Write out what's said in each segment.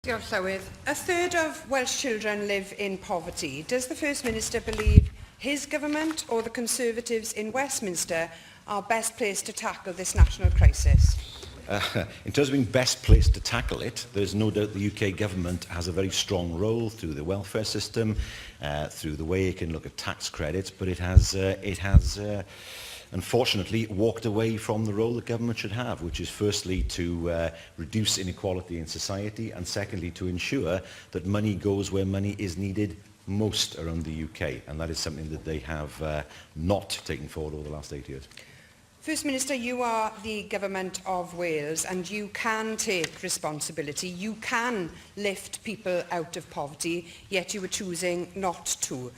Diolch Llywydd. A third of Welsh children live in poverty. Does the First Minister believe his government or the Conservatives in Westminster are best placed to tackle this national crisis? In terms of being best placed to tackle it, there's no doubt the UK government has a very strong role through the welfare system, through the way it can look at tax credits, but it has unfortunately walked away from the role that government should have, which is firstly to reduce inequality in society, and secondly to ensure that money goes where money is needed most around the UK, and that is something that they have not taken forward over the last 8 years. First Minister, you are the Government of Wales and you can take responsibility. You can lift people out of poverty, yet you are choosing not to.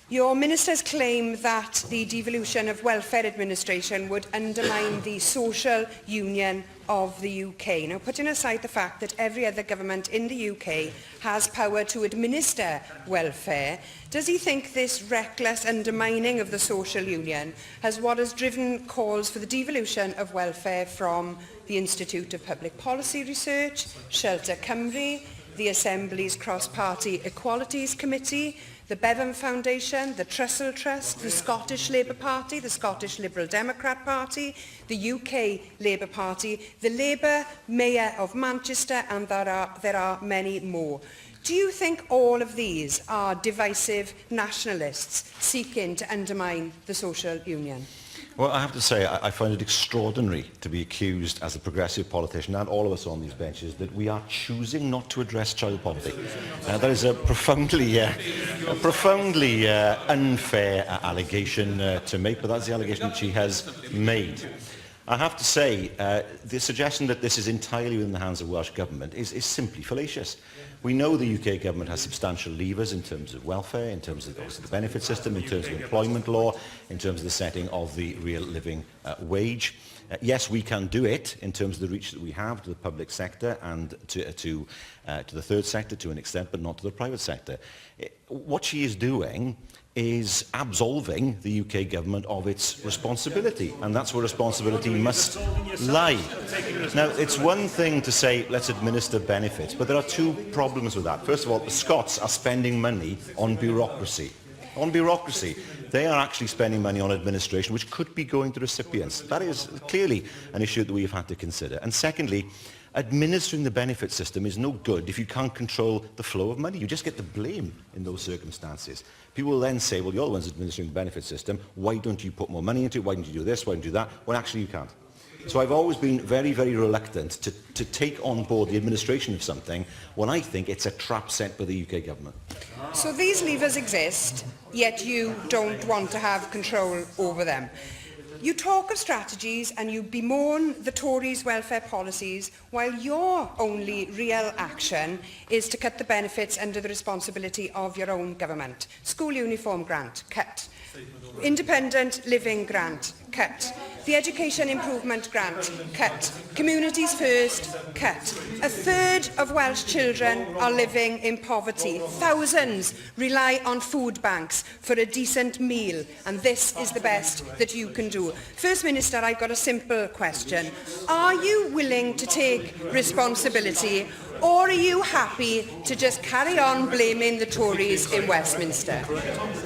Your ministers claim that the devolution of welfare administration would undermine the social union of the UK. Now, putting aside the fact that every other government in the UK has power to administer welfare, does he think this reckless undermining of the social union has driven calls for the devolution of welfare from the Institute of Public Policy Research, Shelter Cymru, the Assembly's Cross-Party Equalities Committee, the Bevan Foundation, the Trussell Trust, the Scottish Labour Party, the Scottish Liberal Democrat Party, the UK Labour Party, the Labour Mayor of Manchester, and there are many more. Do you think all of these are divisive nationalists seeking to undermine the social union? Well, I have to say, I find it extraordinary to be accused as a progressive politician, and all of us on these benches, that we are choosing not to address child poverty. That is a profoundly unfair allegation to make, but that's the allegation that she has made. I have to say, the suggestion that this is entirely within the hands of Welsh Government is simply fallacious. We know the UK Government has substantial levers in terms of welfare, in terms of the benefit system, in terms of employment law, in terms of the setting of the real living wage. Yes, we can do it in terms of the reach that we have to the public sector and to the third sector to an extent, but not to the private sector. What she is doing is absolving the UK government of its responsibility, and that's where responsibility must lie. Now, it's one thing to say, let's administer benefits, but there are two problems with that. First of all, the Scots are spending money on bureaucracy. On bureaucracy. They are actually spending money on administration, which could be going to recipients. That is clearly an issue that we've had to consider. And secondly, administering the benefit system is no good if you can't control the flow of money. You just get the blame in those circumstances. People will then say, well, you're the ones administering the benefit system. Why don't you put more money into it? Why don't you do this? Why don't you do that? When actually you can't. So I've always been very, very reluctant to take on board the administration of something when I think it's a trap set by the UK government. So these levers exist, yet you don't want to have control over them. You talk of strategies and you bemoan the Tories' welfare policies, while your only real action is to cut the benefits under the responsibility of your own government. School uniform grant, cut. Independent living grant, cut. The education improvement grant, cut. Communities first, cut. A third of Welsh children are living in poverty. Thousands rely on food banks for a decent meal, and this is the best that you can do. First Minister, I've got a simple question. Are you willing to take responsibility, or are you happy to just carry on blaming the Tories in Westminster?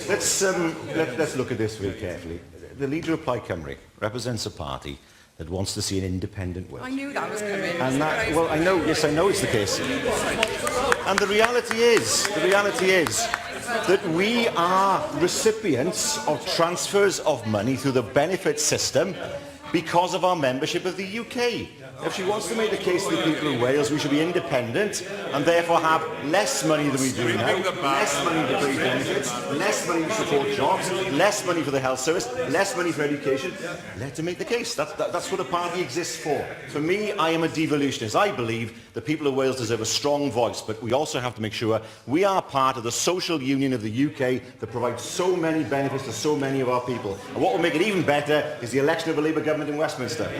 Let's look at this very carefully. The leader of Plaid Cymru represents a party that wants to see an independent Wales. I knew that was coming. And that, well, I know it's the case. And the reality is that we are recipients of transfers of money through the benefit system because of our membership of the UK. If she wants to make the case to the people of Wales we should be independent and therefore have less money than we do now, less money to pay benefits, less money to support jobs, less money for the health service, less money for education, let her make the case. That's what a party exists for. For me, I am a devolutionist. I believe the people of Wales deserve a strong voice, but we also have to make sure we are part of the social union of the UK that provides so many benefits to so many of our people. And what will make it even better is the election of a Labour government in Westminster.